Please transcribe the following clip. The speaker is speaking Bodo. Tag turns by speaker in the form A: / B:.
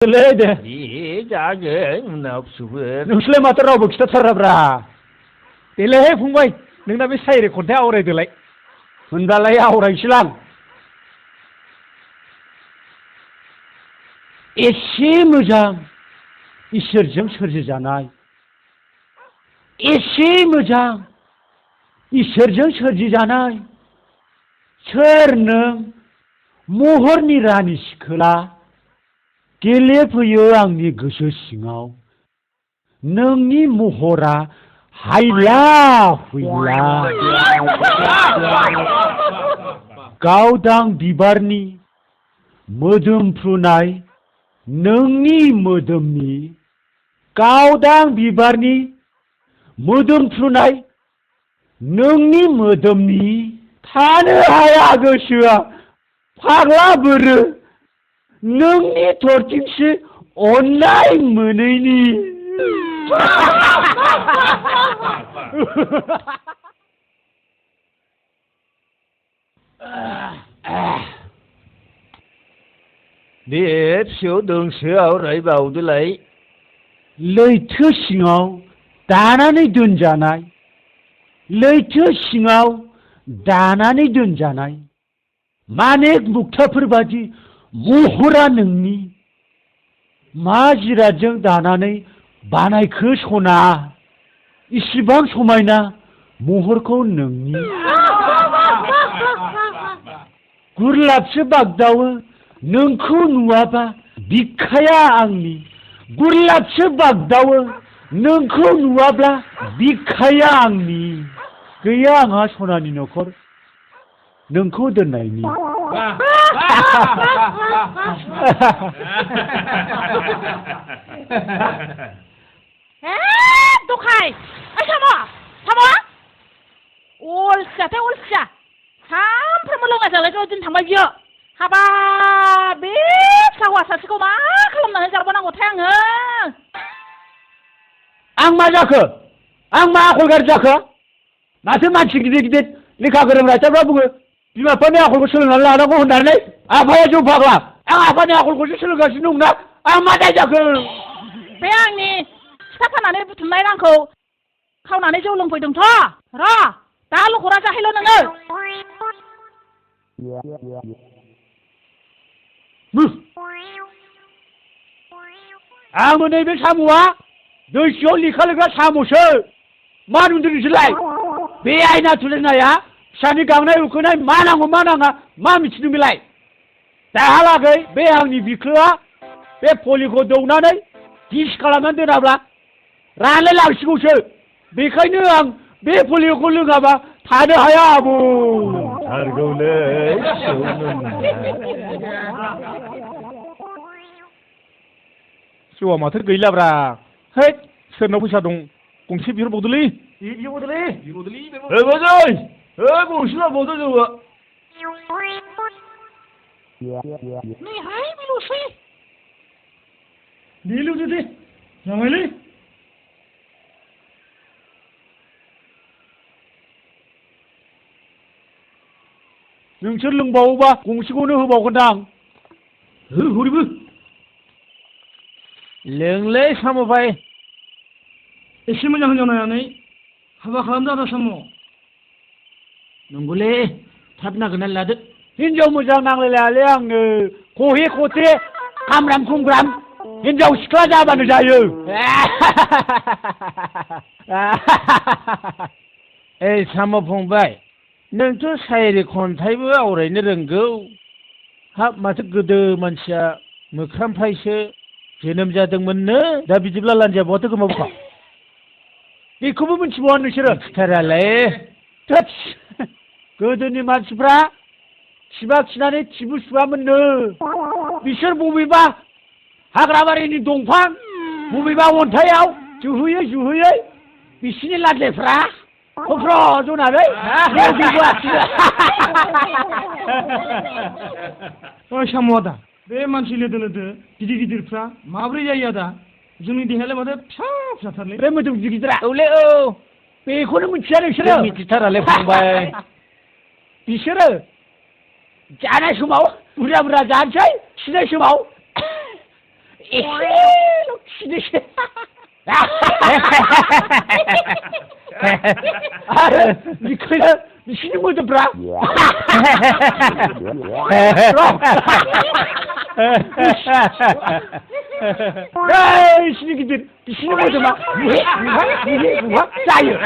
A: दे
B: जागोन उनावसोबो
A: नोंसोरलाय माथो रावबो खिथाथाराब्रा देलाय फंबाय नोंना बे सायरि खन्थाइ आवरायदोलाय होनब्लालाय आवरायनोसैलां एसे मोजां इसोरजों सोरजिजानाय एसे मोजां इसोरजों सोरजिजानाय सोर नों महरनि रानि सिखोला गेलेफैयो आंनि गोसो सिङाव नोंनि महरा हायला हुइला गावदां बिबारनि मोदोमफ्रुनाय नोंनि मोदोमनि गावदां बिबारनि मोदोमफ्रुनाय नोंनि मोदोमनि थानो हाया गोसोआ फाग्ला बोरो नोंनि थरथिंसे अननाय मोनैनि
B: दे फिसौ दोंसो आवरायबावदोलाय
A: लैथो सिङाव दानानै दोनजानाय लैथो सिङाव दानानै दोनजानाय मानेक मुक्ताफोर बादि महरा नोंनि मा जिरादजों दानानै बानायखो सना इसिबां समायना महरखौ नोंनि गुरलाबसो बागदावो नोंखौ नुवाबा बिखाया आंनि गुरलाबसो बागदावो नोंखौ नुवाब्ला बिखाया आंनि गैया आंहा सनानि न'खर नोंखौ दोननायनि
C: दखाय साम' अलसियाथाय अलसिया सानफ्रोमबो लोंना जालायथ' दिन थांबाय बियो हाबा बे फिसा हौवा सासेखौ मा खालामनानै जाबावनांगौथाय आङो
A: आं मा जाखो आं मा आखल गाज्रि जाखो माथो मानसि गिदिर गिदिर लेखा गोरों रायटारफ्रा बुङो बिमा बिफानि आखलखौ सोलोंनानै लानांगौ होननानै आफाया जौ फाग्ला आं आफानि आखलखौसो सोलोंगासिनो दंना आं मा दाय जाखो
C: बे आंनि फिथा फाननानै बुथुमनाय रांखौ खावनानै जौ लोंफैदोंथ' र' दा लखरा जाहैल' नोङो
A: आंबो नैबे साम'आ दै सिङाव लेखा लिरग्रा साम'सो मा नुदों नोंसोरलाय बे आयना थुलायनाया फिसानि गांनाय उखैनाय मा नांगौ मा नाङा मा मिथिदों बेलाय दाहालागै बे आंनि बिख्लोआ बे पलिखौ दौनानै गिस खालामनानै दोनाब्ला रानलाय लांसिगौसो बेखायनो आं बे पलिखौ लोङाबा थानो हाया आबौ
B: थारगौलै
D: जौआ माथो गैलाब्रा है सोरनाव फैसा दं गंसे बिहरबावदोलै
B: बाजै गंसे लाबावदो जौआ
C: नैहाय बेल'सै
A: बेल'सो दे जाबायलै नोंसोर लोंबावोबा गंसेखौनो होबावगोनदां हरैबो
B: लोंलै साम' भाइ
A: एसे मोजां हिनजाव नायनानै हाबा खालामदो आदा साम' नंगौलै थाब नागिरनानै लादो हिनजाव मोजां नांलायलायालै आंनो खहे खथे खामराम खुमग्राम हिनजाव सिख्ला जाबानो जायो
B: ओइ साम' फंबाय नोंथ' सायरि खन्थाइबो आवरायनो रोंगौ हाब माथो गोदो मानसिया मोख्रामफ्रायसो जोनोम जादोंमोननो दा बिदिब्ला लान्जाया बहाथो गोमाबोखा
A: बेखौबो मिथिबावा नोंसोरो
B: खिथारालै
A: थोस गोदोनि मानसिफ्रा खिबा खिनानै खिबु सुवामोननो बिसोर बबेबा हाग्राबारिनि दंफां बबेबा अन्थाइआव जुहैयै बिसिनि लान्जायफ्रा खफ्र जनानै
E: ओइ साम' आदा बे मानसि लोदो लोदो गिदिर गिदिरफ्रा माब्रै जायो आदा जोंनि देहायालाय माथो फिसा फिसाथारलै
A: बे मोदोम गिदिर गिदिरा
B: औलै औ
A: बेखौनो मिथिया नोंसोरो
B: मिथिथारालै फंबाय
A: बिसोरो जानाय समाव बुरजा बुरजा जानोसै खिनाय समाव 에헤이 시리시 아 니꺼야 미친놈 뭐좀 브라 에이 시리기들 미친놈 뭐좀 막 짜요